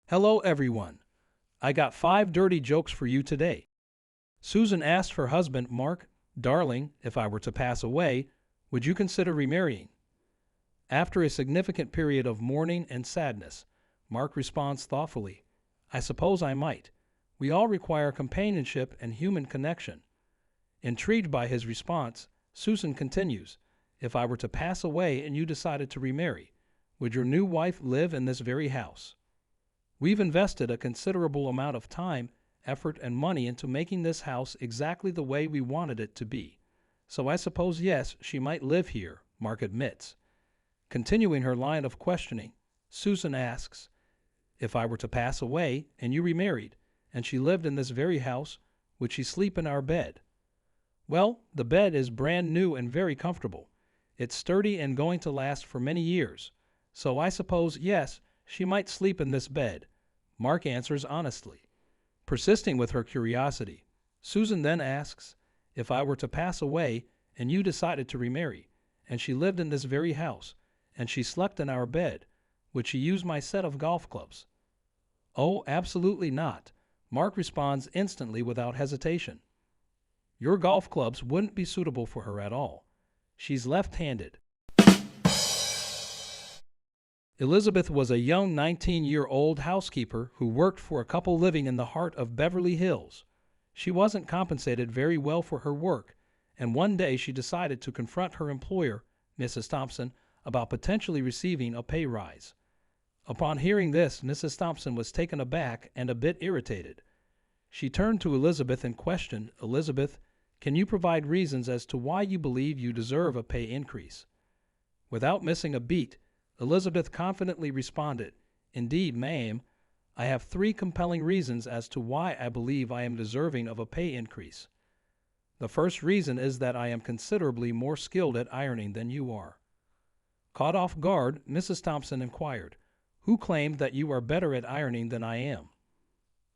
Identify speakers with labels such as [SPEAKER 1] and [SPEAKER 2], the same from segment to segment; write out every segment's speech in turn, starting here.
[SPEAKER 1] Hello, everyone. I got 5 dirty jokes for you today. Susan asked her husband, Mark, "Darling, if I were to pass away, would you consider remarrying?" After a significant period of mourning and sadness, Mark responds thoughtfully, "I suppose I might. We all require companionship and human connection." Intrigued by his response, Susan continues, "If I were to pass away and you decided to remarry, would your new wife live in this very house? We've invested a considerable amount of time, effort, and money into making this house exactly the way we wanted it to be. So I suppose yes, she might live here," Mark admits. Continuing her line of questioning, Susan asks, "If I were to pass away and you remarried, and she lived in this very house, would she sleep in our bed?" Well, the bed is brand new and very comfortable. It's sturdy and going to last for many years. So I suppose, yes, she might sleep in this bed, Mark answers honestly. Persisting with her curiosity, Susan then asks, "If I were to pass away and you decided to remarry, and she lived in this very house, and she slept in our bed, would she use my set of golf clubs?" "Oh, absolutely not," Mark responds instantly without hesitation. "Your golf clubs wouldn't be suitable for her at all. She's left-handed." Elizabeth was a young 19-year-old housekeeper who worked for a couple living in the heart of Beverly Hills. She wasn't compensated very well for her work, and one day she decided to confront her employer, Mrs. Thompson, about potentially receiving a pay rise. Upon hearing this, Mrs. Thompson was taken aback and a bit irritated. She turned to Elizabeth and questioned, "Elizabeth, can you provide reasons as to why you believe you deserve a pay increase?" Without missing a beat, Elizabeth confidently responded, "Indeed, ma'am, I have 3 compelling reasons as to why I believe I am deserving of a pay increase. The first reason is that I am considerably more skilled at ironing than you are." Caught off guard, Mrs. Thompson inquired, "Who claimed that you are better at ironing than I am?"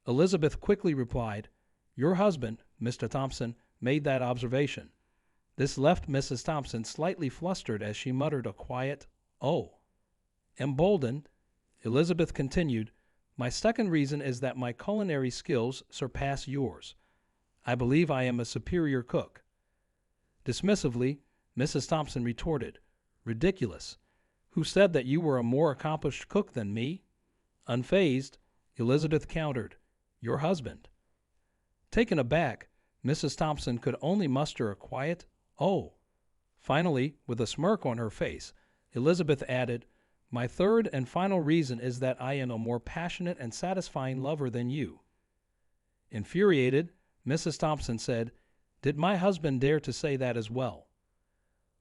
[SPEAKER 1] Elizabeth quickly replied, "Your husband, Mr. Thompson, made that observation." This left Mrs. Thompson slightly flustered as she muttered a quiet, "Oh." Emboldened, Elizabeth continued, "My second reason is that my culinary skills surpass yours. I believe I am a superior cook." Dismissively, Mrs. Thompson retorted, "Ridiculous. Who said that you were a more accomplished cook than me?" Unfazed, Elizabeth countered, "Your husband." Taken aback, Mrs. Thompson could only muster a quiet, "Oh." Finally, with a smirk on her face, Elizabeth added, "My third and final reason is that I am a more passionate and satisfying lover than you." Infuriated, Mrs. Thompson said, "Did my husband dare to say that as well?"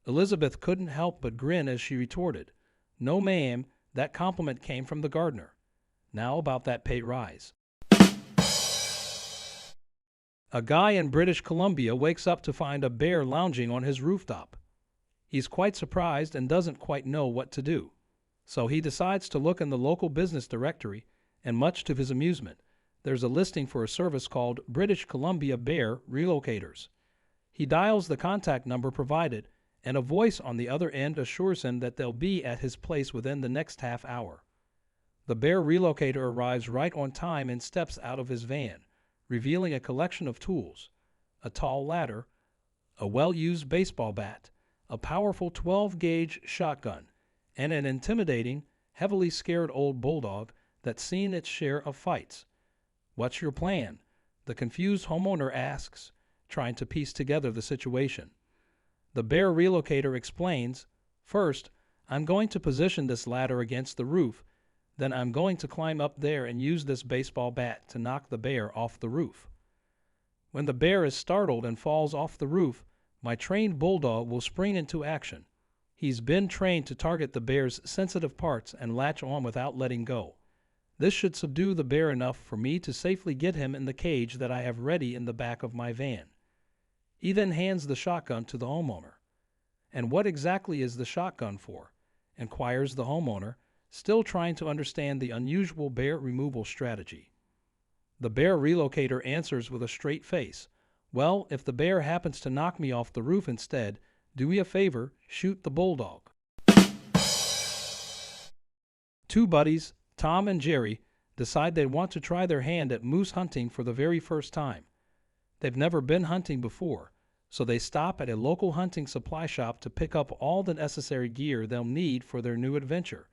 [SPEAKER 1] Elizabeth couldn't help but grin as she retorted, "No, ma'am, that compliment came from the gardener. Now about that pay rise." A guy in British Columbia wakes up to find a bear lounging on his rooftop. He's quite surprised and doesn't quite know what to do. So he decides to look in the local business directory, and much to his amusement, there's a listing for a service called British Columbia Bear Relocators. He dials the contact number provided, and a voice on the other end assures him that they'll be at his place within the next half hour. The bear relocator arrives right on time and steps out of his van, revealing a collection of tools: a tall ladder, a well-used baseball bat, a powerful 12-gauge shotgun, and an intimidating, heavily scared old bulldog that's seen its share of fights. "What's your plan?" the confused homeowner asks, trying to piece together the situation. The bear relocator explains, "First, I'm going to position this ladder against the roof. Then I'm going to climb up there and use this baseball bat to knock the bear off the roof. When the bear is startled and falls off the roof, my trained bulldog will spring into action. He's been trained to target the bear's sensitive parts and latch on without letting go. This should subdue the bear enough for me to safely get him in the cage that I have ready in the back of my van." He then hands the shotgun to the homeowner. "And what exactly is the shotgun for?" inquires the homeowner, still trying to understand the unusual bear removal strategy. The bear relocator answers with a straight face, "Well, if the bear happens to knock me off the roof instead, do me a favor, shoot the bulldog." Two buddies, Tom and Jerry, decide they want to try their hand at moose hunting for the very first time. They've never been hunting before, so they stop at a local hunting supply shop to pick up all the necessary gear they'll need for their new adventure.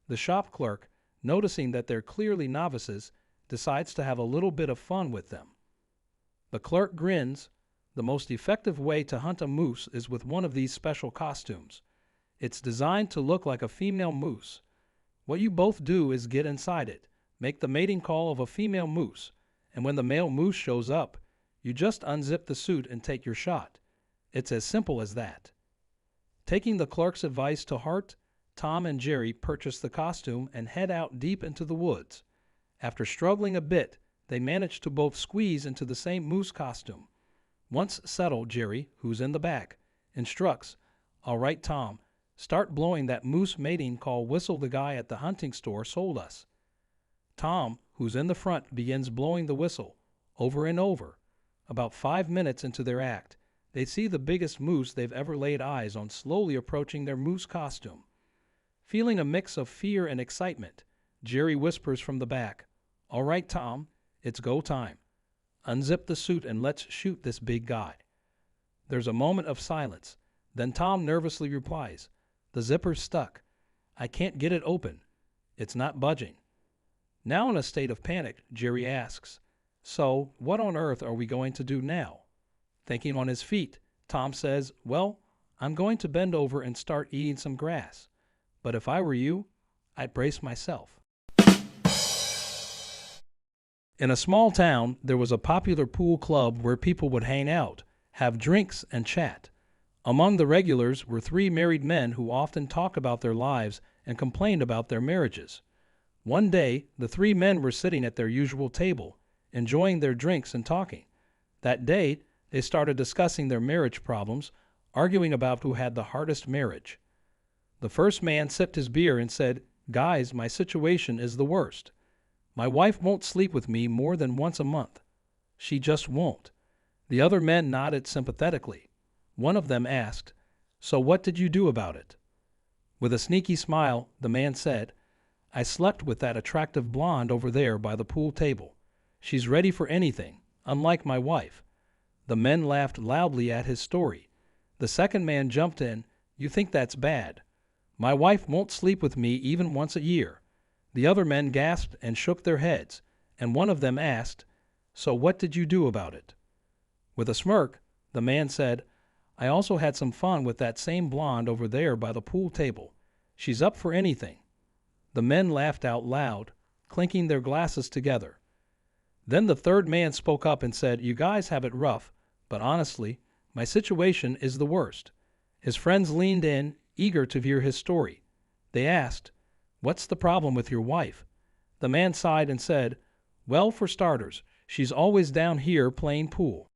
[SPEAKER 1] The shop clerk, noticing that they're clearly novices, decides to have a little bit of fun with them. The clerk grins. The most effective way to hunt a moose is with one of these special costumes. It's designed to look like a female moose. What you both do is get inside it, make the mating call of a female moose, and when the male moose shows up, you just unzip the suit and take your shot. It's as simple as that. Taking the clerk's advice to heart, Tom and Jerry purchase the costume and head out deep into the woods. After struggling a bit, they manage to both squeeze into the same moose costume. Once settled, Jerry, who's in the back, instructs, "All right, Tom, start blowing that moose mating call whistle the guy at the hunting store sold us." Tom, who's in the front, begins blowing the whistle, over and over. About 5 minutes into their act, they see the biggest moose they've ever laid eyes on slowly approaching their moose costume. Feeling a mix of fear and excitement, Jerry whispers from the back, "All right, Tom, it's go time. Unzip the suit and let's shoot this big guy." There's a moment of silence. Then Tom nervously replies, "The zipper's stuck. I can't get it open. It's not budging." Now in a state of panic, Jerry asks, "So, what on earth are we going to do now?" Thinking on his feet, Tom says, "Well, I'm going to bend over and start eating some grass. But if I were you, I'd brace myself." In a small town, there was a popular pool club where people would hang out, have drinks, and chat. Among the regulars were 3 married men who often talked about their lives and complained about their marriages. One day, the 3 men were sitting at their usual table, enjoying their drinks and talking. That day, they started discussing their marriage problems, arguing about who had the hardest marriage. The first man sipped his beer and said, "Guys, my situation is the worst. My wife won't sleep with me more than once a month. She just won't." The other men nodded sympathetically. One of them asked, "So what did you do about it?" With a sneaky smile, the man said, "I slept with that attractive blonde over there by the pool table. She's ready for anything, unlike my wife." The men laughed loudly at his story. The second man jumped in, "You think that's bad. My wife won't sleep with me even once a year." The other men gasped and shook their heads, and one of them asked, "So what did you do about it?" With a smirk, the man said, "I also had some fun with that same blonde over there by the pool table. She's up for anything." The men laughed out loud, clinking their glasses together. Then the third man spoke up and said, "You guys have it rough, but honestly, my situation is the worst." His friends leaned in, eager to hear his story. They asked, "What's the problem with your wife?" The man sighed and said, "Well, for starters, she's always down here playing pool.